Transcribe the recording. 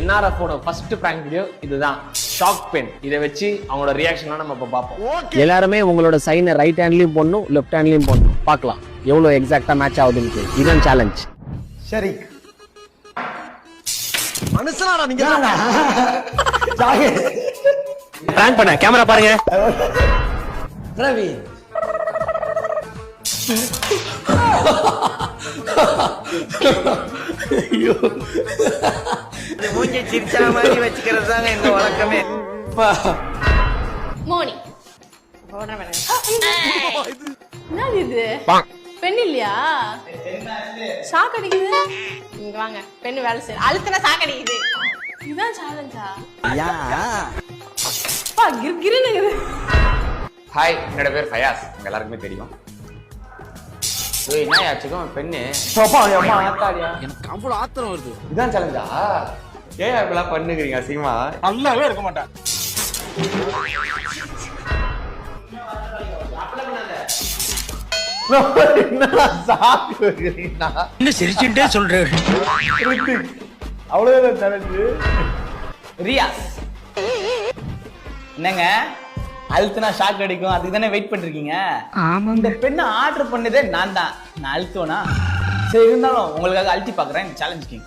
NRFோட first prank video இதுதான். Shock pen. இதை வச்சு அவங்களோட ரியாக்ஷன்லாம் நம்ம இப்போ பார்ப்போம். எல்லாருமே உங்களோட சைனை ரைட் ஹேண்ட்லயும் போடணும், லெஃப்ட் ஹேண்ட்லயும் போடணும். பார்க்கலாம் எவ்வளோ எக்ஸாக்டா மேட்ச் ஆகுதுன்னு. இதுதான் சேலஞ்ச். சரி மனுஷனாடா நீங்க. பிராங்க் பண்ண கேமரா பாருங்க. ரவி மூஞ்சி சிரிச்சா மாதிரி வச்சுக்கிறது தாங்க இந்த வழக்கமே. மோனி என்னது இது? பெண் இல்லையா? ஷாக் அடிக்குது. இங்க வாங்க, பெண் வேலை செய்ய அழுத்தினா ஷாக் அடிக்குது. இதுதான் சேலஞ்சா? கிருகிருன்னு. ஹாய், என்னோட பேர் ஃபயாஸ். உங்க எல்லாருக்குமே தெரியும். என்ன ஆச்சுக்கும் பெண்ணு எனக்கு அவ்வளவு ஆத்திரம் வருது. இதான் சேலஞ்சா? ஏன் இப்பெல்லாம் பண்ணுகிறீங்க சீமா? நல்லாவே இருக்க மாட்டேன். இன்னும் சிரிச்சுட்டே சொல்றேன். அவ்வளவுதான் சேலஞ்சு. ரியாஸ் என்னங்க அழுத்துனா ஷாக் அடிக்கும், அதுக்கு தானே வெயிட் பண்ணிருக்கீங்க? இந்த பெண்ணை ஆர்டர் பண்ணதே நான் தான். நான் அழுத்துவேனா? சரி, இருந்தாலும் உங்களுக்காக அழுத்தி பாக்குறேன். Challenge king.